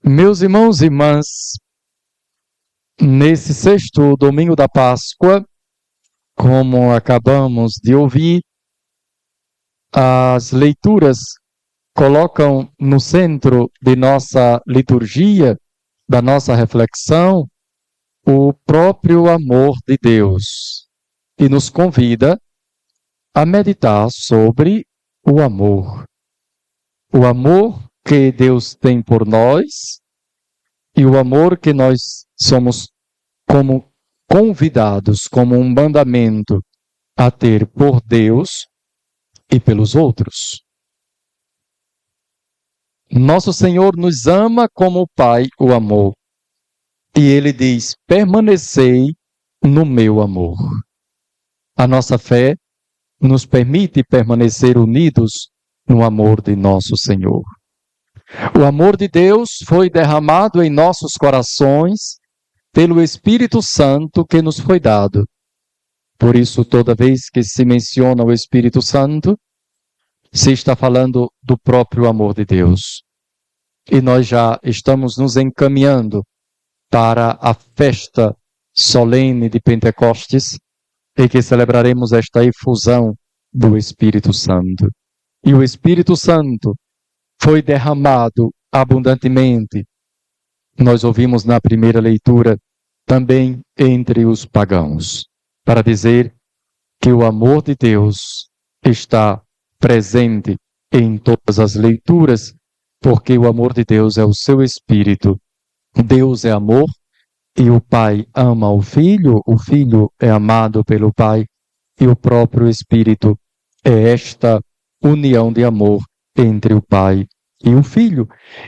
Meus irmãos e irmãs, nesse sexto domingo da Páscoa, como acabamos de ouvir, as leituras colocam no centro de nossa liturgia, da nossa reflexão, o próprio amor de Deus e nos convida a meditar sobre o amor. O amor que Deus tem por nós e o amor que nós somos como convidados, como um mandamento a ter por Deus e pelos outros. Nosso Senhor nos ama como o Pai o amou. E Ele diz, permanecei no meu amor. A nossa fé nos permite permanecer unidos no amor de nosso Senhor. O amor de Deus foi derramado em nossos corações pelo Espírito Santo que nos foi dado. Por isso, toda vez que se menciona o Espírito Santo, se está falando do próprio amor de Deus. E nós já estamos nos encaminhando para a festa solene de Pentecostes, em que celebraremos esta efusão do Espírito Santo. E o Espírito Santo foi derramado abundantemente. Nós ouvimos na primeira leitura também entre os pagãos, para dizer que o amor de Deus está presente em todas as leituras, porque o amor de Deus é o seu Espírito. Deus é amor e o Pai ama o Filho é amado pelo Pai e o próprio Espírito é esta união de amor entre o Pai e o Filho.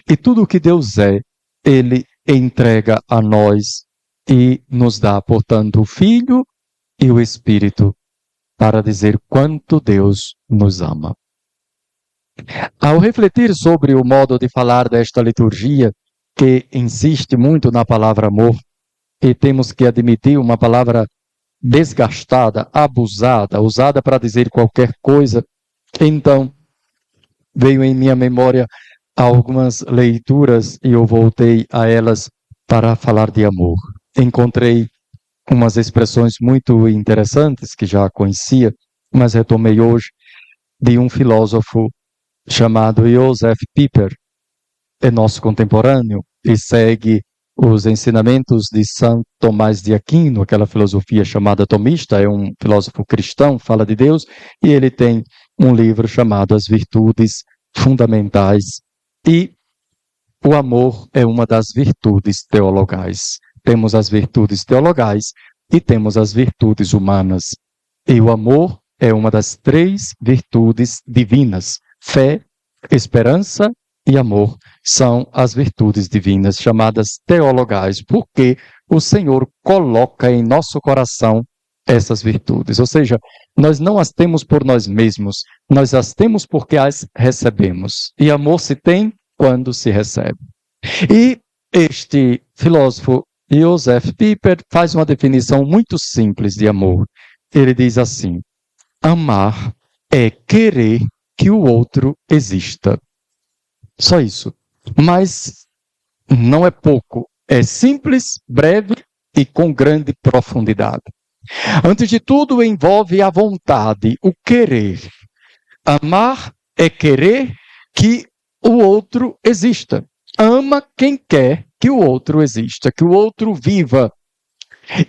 E tudo o que Deus é, Ele entrega a nós e nos dá, portanto, o Filho e o Espírito para dizer quanto Deus nos ama. Ao refletir sobre o modo de falar desta liturgia, que insiste muito na palavra amor, e temos que admitir uma palavra desgastada, abusada, usada para dizer qualquer coisa, então veio em minha memória algumas leituras e eu voltei a elas para falar de amor. Encontrei umas expressões muito interessantes que já conhecia, mas retomei hoje, de um filósofo chamado Josef Pieper, é nosso contemporâneo e segue os ensinamentos de Santo Tomás de Aquino, aquela filosofia chamada tomista, é um filósofo cristão, fala de Deus, e ele tem um livro chamado As Virtudes Fundamentais. E o amor é uma das virtudes teologais. Temos as virtudes teologais e temos as virtudes humanas. E o amor é uma das três virtudes divinas. Fé, esperança e amor são as virtudes divinas chamadas teologais, porque o Senhor coloca em nosso coração essas virtudes. Ou seja, nós não as temos por nós mesmos, nós as temos porque as recebemos. E amor se tem quando se recebe. E este filósofo Josef Pieper faz uma definição muito simples de amor. Ele diz assim: amar é querer que o outro exista. Só isso. Mas não é pouco. É simples, breve e com grande profundidade. Antes de tudo, envolve a vontade, o querer. Amar é querer que o outro exista. Ama quem quer que o outro exista, que o outro viva.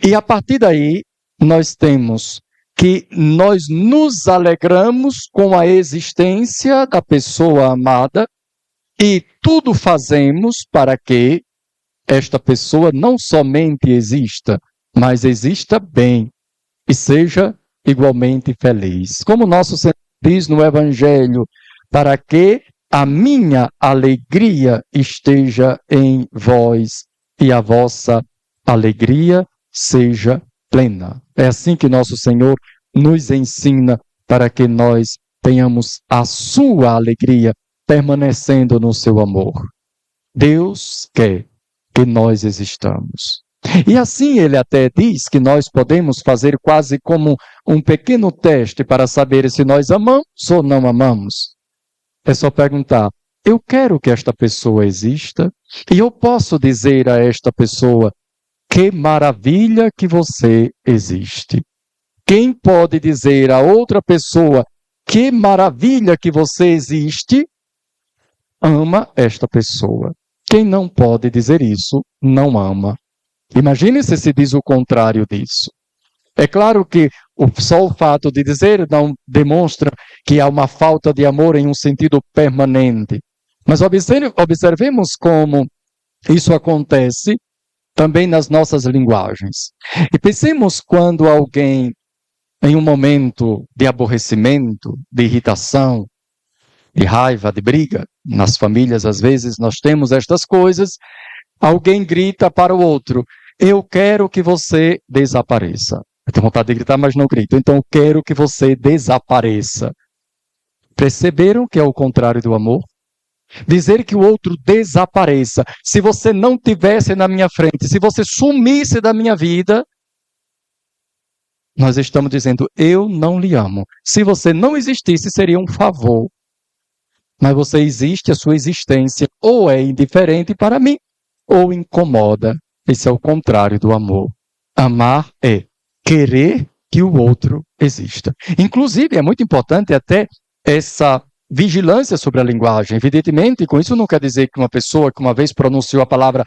E a partir daí, nós temos que nós nos alegramos com a existência da pessoa amada e tudo fazemos para que esta pessoa não somente exista, mas exista bem e seja igualmente feliz. Como nosso Senhor diz no Evangelho, para que a minha alegria esteja em vós e a vossa alegria seja plena. É assim que nosso Senhor nos ensina para que nós tenhamos a sua alegria permanecendo no seu amor. Deus quer que nós existamos. E assim ele até diz que nós podemos fazer quase como um pequeno teste para saber se nós amamos ou não amamos. É só perguntar, eu quero que esta pessoa exista e eu posso dizer a esta pessoa: que maravilha que você existe. Quem pode dizer a outra pessoa: que maravilha que você existe, ama esta pessoa. Quem não pode dizer isso, não ama. Imagine se diz o contrário disso. É claro que só o fato de dizer não demonstra que há uma falta de amor em um sentido permanente. Mas observemos como isso acontece também nas nossas linguagens. E pensemos quando alguém, em um momento de aborrecimento, de irritação, de raiva, de briga, nas famílias às vezes nós temos estas coisas, alguém grita para o outro: eu quero que você desapareça. Eu tenho vontade de gritar, mas não grito. Então, eu quero que você desapareça. Perceberam que é o contrário do amor? Dizer que o outro desapareça. Se você não tivesse na minha frente, se você sumisse da minha vida, nós estamos dizendo: eu não lhe amo. Se você não existisse, seria um favor. Mas você existe, a sua existência ou é indiferente para mim, ou incomoda. Esse é o contrário do amor. Amar é querer que o outro exista. Inclusive, é muito importante até essa vigilância sobre a linguagem. Evidentemente, com isso não quer dizer que uma pessoa que uma vez pronunciou a palavra: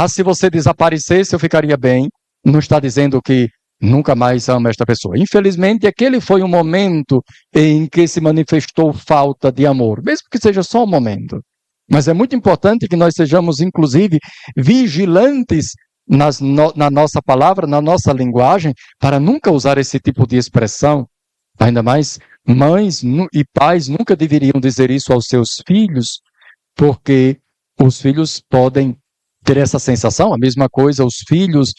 se você desaparecesse, eu ficaria bem, não está dizendo que nunca mais ama esta pessoa. Infelizmente, aquele foi um momento em que se manifestou falta de amor, mesmo que seja só um momento. Mas é muito importante que nós sejamos, inclusive, vigilantes na nossa palavra, na nossa linguagem, para nunca usar esse tipo de expressão. Ainda mais, mães e pais nunca deveriam dizer isso aos seus filhos, porque os filhos podem ter essa sensação. A mesma coisa, os filhos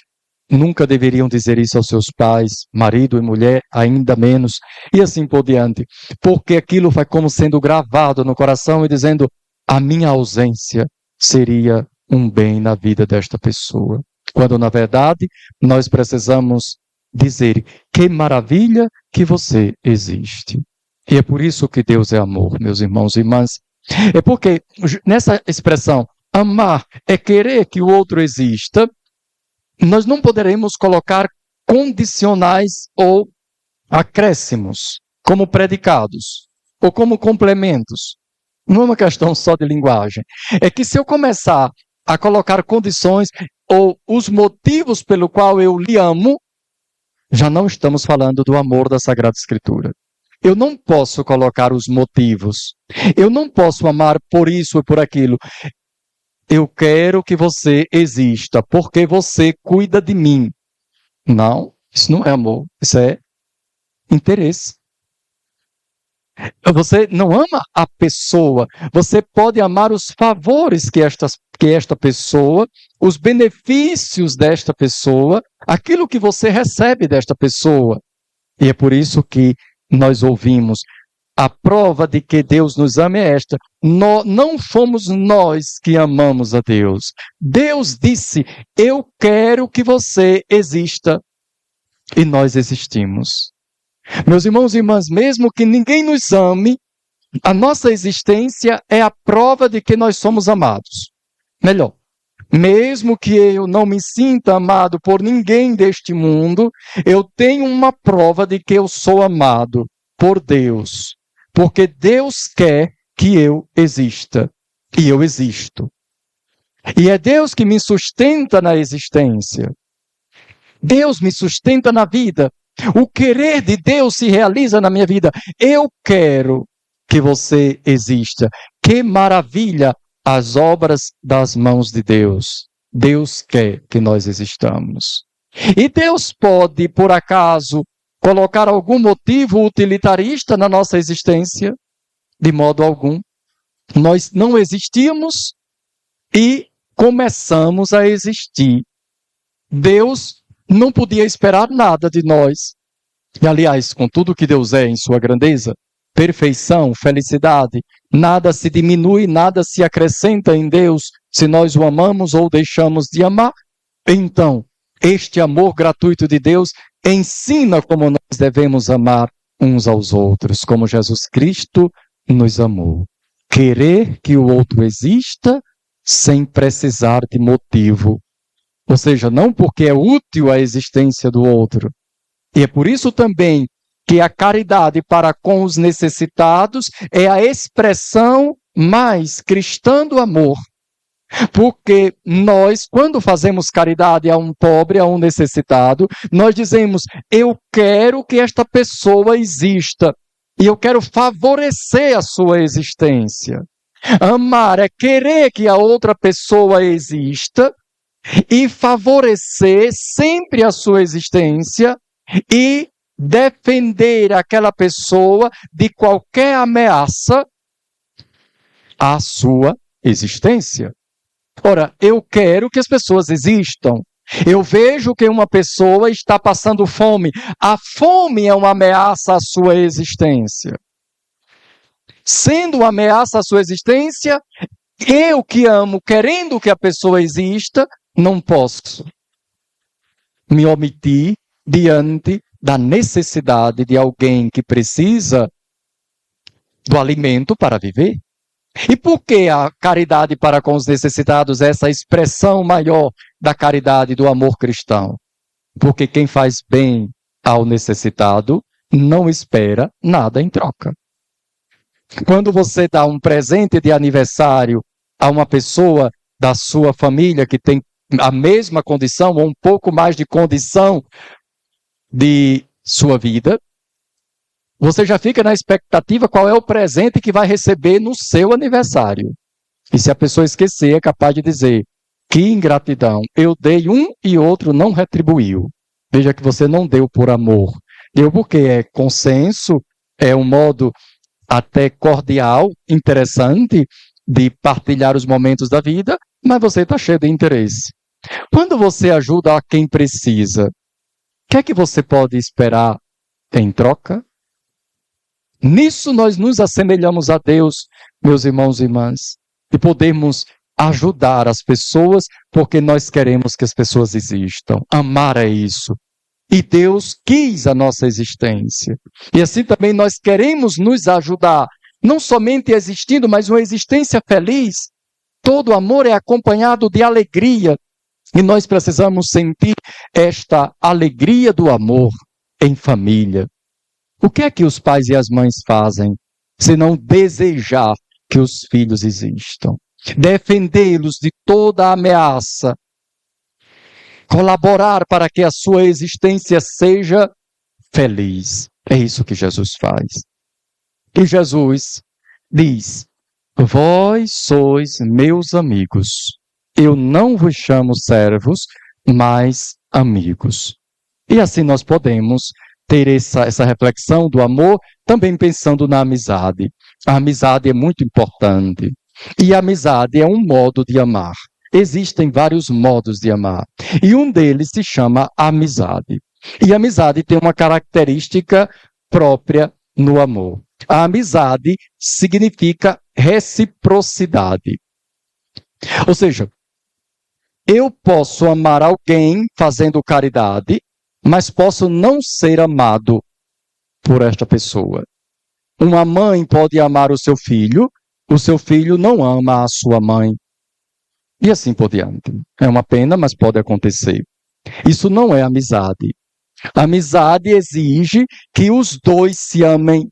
nunca deveriam dizer isso aos seus pais, marido e mulher, ainda menos, e assim por diante. Porque aquilo vai como sendo gravado no coração e dizendo: a minha ausência seria um bem na vida desta pessoa. Quando, na verdade, nós precisamos dizer: que maravilha que você existe. E é por isso que Deus é amor, meus irmãos e irmãs. É porque, nessa expressão, amar é querer que o outro exista, nós não poderemos colocar condicionais ou acréscimos como predicados ou como complementos. Não é uma questão só de linguagem. É que se eu começar a colocar condições ou os motivos pelo qual eu lhe amo, já não estamos falando do amor da Sagrada Escritura. Eu não posso colocar os motivos. Eu não posso amar por isso e por aquilo. Eu quero que você exista porque você cuida de mim. Não, isso não é amor. Isso é interesse. Você não ama a pessoa. Você pode amar os favores que esta pessoa, os benefícios desta pessoa, aquilo que você recebe desta pessoa. E é por isso que nós ouvimos: a prova de que Deus nos ama é esta: não fomos nós que amamos a Deus. Deus disse: eu quero que você exista. E nós existimos. Meus irmãos e irmãs, mesmo que ninguém nos ame, a nossa existência é a prova de que nós somos amados. Melhor, mesmo que eu não me sinta amado por ninguém deste mundo, eu tenho uma prova de que eu sou amado por Deus. Porque Deus quer que eu exista. E eu existo. E é Deus que me sustenta na existência. Deus me sustenta na vida. O querer de Deus se realiza na minha vida. Eu quero que você exista. Que maravilha as obras das mãos de Deus. Deus quer que nós existamos. E Deus pode, por acaso, colocar algum motivo utilitarista na nossa existência? De modo algum. Nós não existíamos e começamos a existir. Deus não podia esperar nada de nós. E, aliás, com tudo que Deus é em sua grandeza, perfeição, felicidade, nada se diminui, nada se acrescenta em Deus se nós o amamos ou deixamos de amar. Então, este amor gratuito de Deus ensina como nós devemos amar uns aos outros, como Jesus Cristo nos amou. querer que o outro exista sem precisar de motivo. Ou seja, não porque é útil a existência do outro. E é por isso também que a caridade para com os necessitados é a expressão mais cristã do amor. Porque nós, quando fazemos caridade a um pobre, a um necessitado, nós dizemos, eu quero que esta pessoa exista. E eu quero favorecer a sua existência. Amar é querer que a outra pessoa exista e favorecer sempre a sua existência e defender aquela pessoa de qualquer ameaça à sua existência. Ora, eu quero que as pessoas existam. Eu vejo que uma pessoa está passando fome. A fome é uma ameaça à sua existência. Sendo uma ameaça à sua existência, eu que amo, querendo que a pessoa exista, não posso me omitir diante da necessidade de alguém que precisa do alimento para viver. E por que a caridade para com os necessitados é essa expressão maior da caridade do amor cristão? Porque quem faz bem ao necessitado não espera nada em troca. Quando você dá um presente de aniversário a uma pessoa da sua família que tem a mesma condição ou um pouco mais de condição de sua vida, você já fica na expectativa qual é o presente que vai receber no seu aniversário. E se a pessoa esquecer, é capaz de dizer, que ingratidão, eu dei um e outro não retribuiu. Veja que você não deu por amor. Deu porque é consenso, é um modo até cordial, interessante, de partilhar os momentos da vida, mas você está cheio de interesse. Quando você ajuda a quem precisa, o que é que você pode esperar em troca? Nisso nós nos assemelhamos a Deus, meus irmãos e irmãs, e podemos ajudar as pessoas porque nós queremos que as pessoas existam. Amar é isso. E Deus quis a nossa existência. E assim também nós queremos nos ajudar, não somente existindo, mas uma existência feliz. Todo amor é acompanhado de alegria. E nós precisamos sentir esta alegria do amor em família. O que é que os pais e as mães fazem, se não desejar que os filhos existam? Defendê-los de toda ameaça. Colaborar para que a sua existência seja feliz. É isso que Jesus faz. E Jesus diz, vós sois meus amigos. Eu não vos chamo servos, mas amigos. E assim nós podemos ter essa reflexão do amor, também pensando na amizade. A amizade é muito importante. E a amizade é um modo de amar. Existem vários modos de amar. E um deles se chama amizade. E a amizade tem uma característica própria no amor. A amizade significa reciprocidade. Ou seja, eu posso amar alguém fazendo caridade, mas posso não ser amado por esta pessoa. Uma mãe pode amar o seu filho não ama a sua mãe. E assim por diante. É uma pena, mas pode acontecer. Isso não é amizade. A amizade exige que os dois se amem.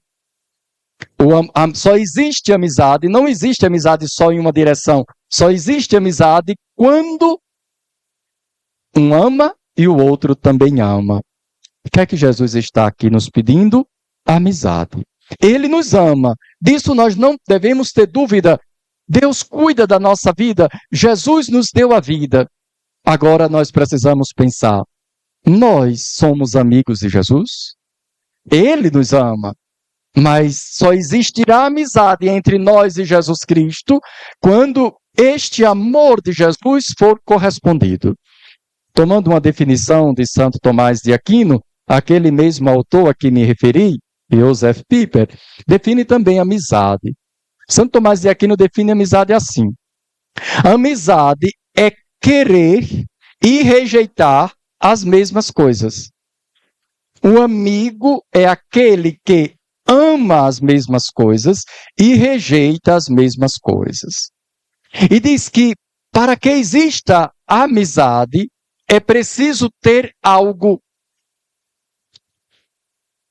Só existe amizade, não existe amizade só em uma direção. Só existe amizade quando um ama e o outro também ama. O que é que Jesus está aqui nos pedindo? Amizade. Ele nos ama. Disso nós não devemos ter dúvida. Deus cuida da nossa vida. Jesus nos deu a vida. Agora nós precisamos pensar. Nós somos amigos de Jesus? Ele nos ama. Mas só existirá amizade entre nós e Jesus Cristo quando este amor de Jesus for correspondido. Tomando uma definição de Santo Tomás de Aquino, aquele mesmo autor a que me referi, Joseph Pieper, define também amizade. Santo Tomás de Aquino define amizade assim. Amizade é querer e rejeitar as mesmas coisas. O amigo é aquele que ama as mesmas coisas e rejeita as mesmas coisas. E diz que para que exista amizade, é preciso ter algo.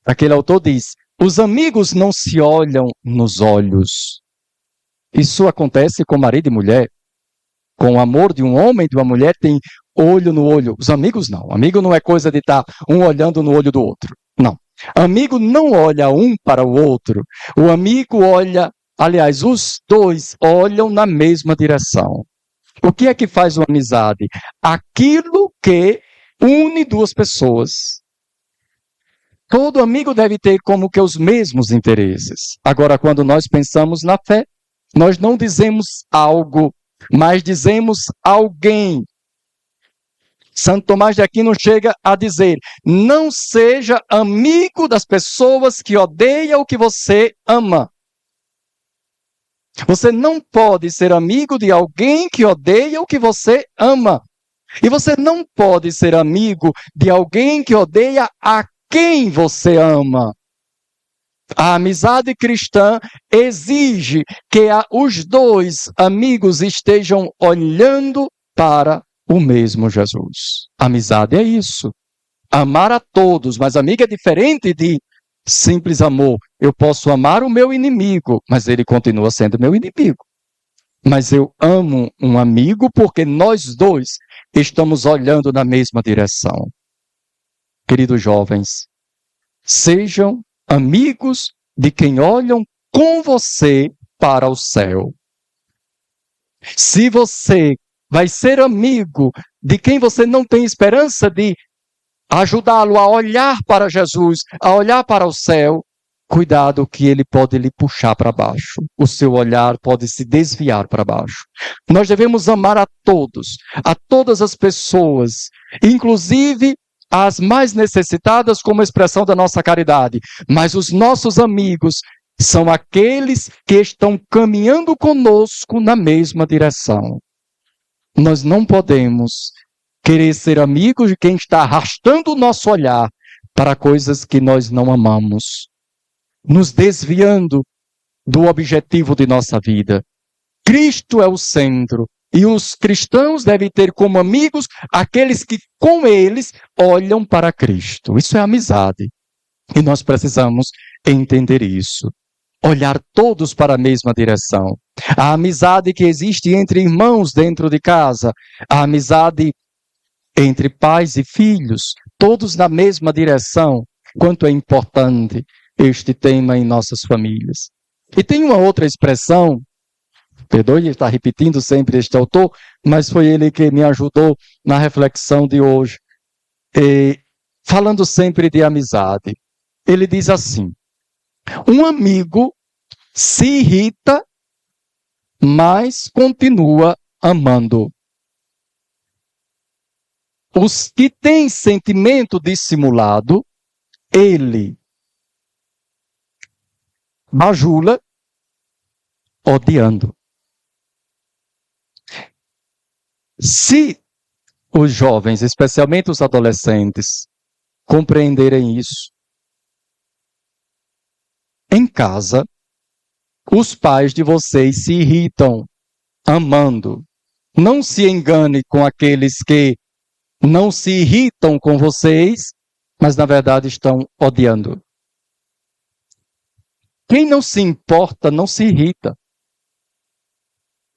Aquele autor diz: os amigos não se olham nos olhos. Isso acontece com marido e mulher. Com o amor de um homem e de uma mulher, tem olho no olho. Os amigos não. Amigo não é coisa de estar um olhando no olho do outro. Não. Amigo não olha um para o outro. O amigo olha, aliás, os dois olham na mesma direção. O que é que faz uma amizade? Aquilo que une duas pessoas. Todo amigo deve ter como que os mesmos interesses. Agora, quando nós pensamos na fé, nós não dizemos algo, mas dizemos alguém. Santo Tomás de Aquino chega a dizer: não seja amigo das pessoas que odeiam o que você ama. Você não pode ser amigo de alguém que odeia o que você ama. E você não pode ser amigo de alguém que odeia a quem você ama. A amizade cristã exige que os dois amigos estejam olhando para o mesmo Jesus. Amizade é isso. Amar a todos, mas amigo é diferente de simples amor. Eu posso amar o meu inimigo, mas ele continua sendo meu inimigo. Mas eu amo um amigo porque nós dois estamos olhando na mesma direção. Queridos jovens, sejam amigos de quem olham com você para o céu. Se você vai ser amigo de quem você não tem esperança de ajudá-lo a olhar para Jesus, a olhar para o céu, cuidado que ele pode lhe puxar para baixo. O seu olhar pode se desviar para baixo. Nós devemos amar a todas as pessoas, inclusive as mais necessitadas, como expressão da nossa caridade. Mas os nossos amigos são aqueles que estão caminhando conosco na mesma direção. Nós não podemos querer ser amigos de quem está arrastando o nosso olhar para coisas que nós não amamos, nos desviando do objetivo de nossa vida. Cristo é o centro, e os cristãos devem ter como amigos aqueles que com eles olham para Cristo. Isso é amizade. E nós precisamos entender isso. Olhar todos para a mesma direção. A amizade que existe entre irmãos dentro de casa, a amizade entre pais e filhos, todos na mesma direção. Quanto é importante este tema em nossas famílias. E tem uma outra expressão, perdoe estar repetindo sempre este autor, mas foi ele que me ajudou na reflexão de hoje. Falando sempre de amizade, ele diz assim: um amigo se irrita, mas continua amando. Os que têm sentimento dissimulado, ele bajula, odiando. Se os jovens, especialmente os adolescentes, compreenderem isso, em casa, os pais de vocês se irritam amando. Não se engane com aqueles que não se irritam com vocês, mas na verdade estão odiando. Quem não se importa, não se irrita.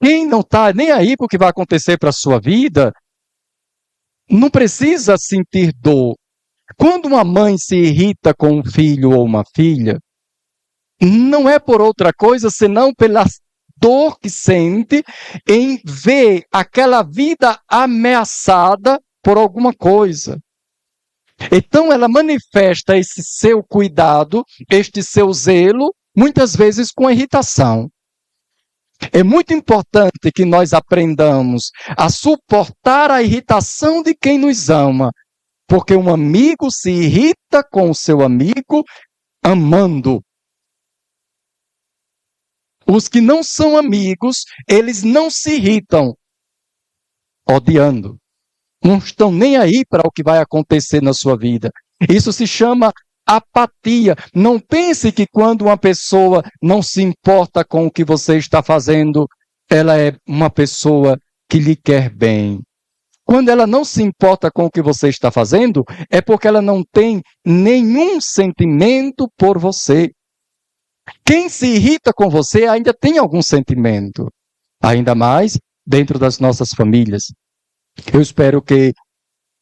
Quem não está nem aí para o que vai acontecer para a sua vida, não precisa sentir dor. Quando uma mãe se irrita com um filho ou uma filha, não é por outra coisa senão pela dor que sente em ver aquela vida ameaçada por alguma coisa. Então ela manifesta esse seu cuidado, este seu zelo, muitas vezes com irritação. É muito importante que nós aprendamos a suportar a irritação de quem nos ama, porque um amigo se irrita com o seu amigo amando. Os que não são amigos, eles não se irritam odiando. Não estão nem aí para o que vai acontecer na sua vida. Isso se chama apatia. Não pense que quando uma pessoa não se importa com o que você está fazendo, ela é uma pessoa que lhe quer bem. Quando ela não se importa com o que você está fazendo, é porque ela não tem nenhum sentimento por você. Quem se irrita com você ainda tem algum sentimento. Ainda mais dentro das nossas famílias. Eu espero que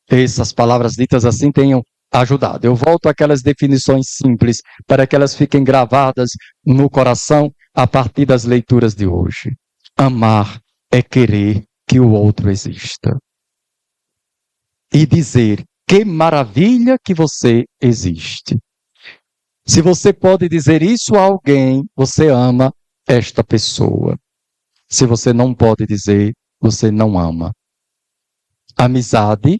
essas palavras ditas assim tenham ajudado. Eu volto àquelas definições simples para que elas fiquem gravadas no coração a partir das leituras de hoje. Amar é querer que o outro exista. E dizer, que maravilha que você existe. Se você pode dizer isso a alguém, você ama esta pessoa. Se você não pode dizer, você não ama. Amizade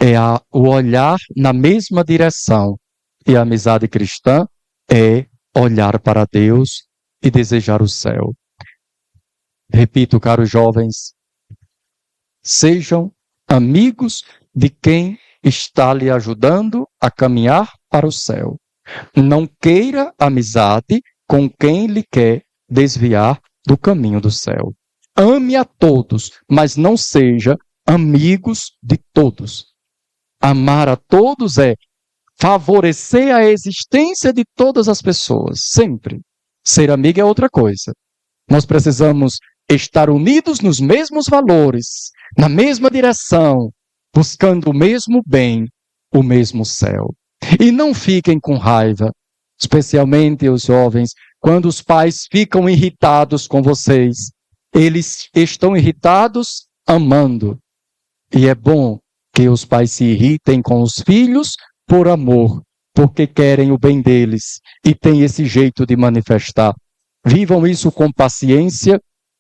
é o olhar na mesma direção. E a amizade cristã é olhar para Deus e desejar o céu. Repito, caros jovens, sejam amigos de quem está lhe ajudando a caminhar para o céu. Não queira amizade com quem lhe quer desviar do caminho do céu. Ame a todos, mas não seja amigos de todos. Amar a todos é favorecer a existência de todas as pessoas, sempre. Ser amigo é outra coisa. Nós precisamos estar unidos nos mesmos valores, na mesma direção, buscando o mesmo bem, o mesmo céu. E não fiquem com raiva, especialmente os jovens, quando os pais ficam irritados com vocês. Eles estão irritados amando. E é bom que os pais se irritem com os filhos por amor, porque querem o bem deles e têm esse jeito de manifestar. Vivam isso com paciência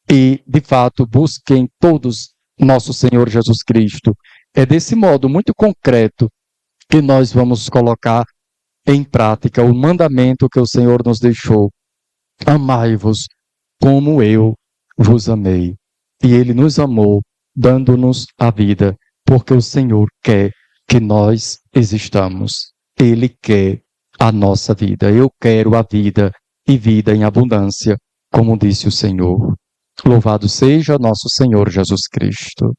e, de fato, busquem todos nosso Senhor Jesus Cristo. É desse modo muito concreto que nós vamos colocar em prática o mandamento que o Senhor nos deixou. Amai-vos como eu vos amei. E Ele nos amou, dando-nos a vida, porque o Senhor quer que nós existamos. Ele quer a nossa vida. Eu quero a vida e vida em abundância, como disse o Senhor. Louvado seja nosso Senhor Jesus Cristo.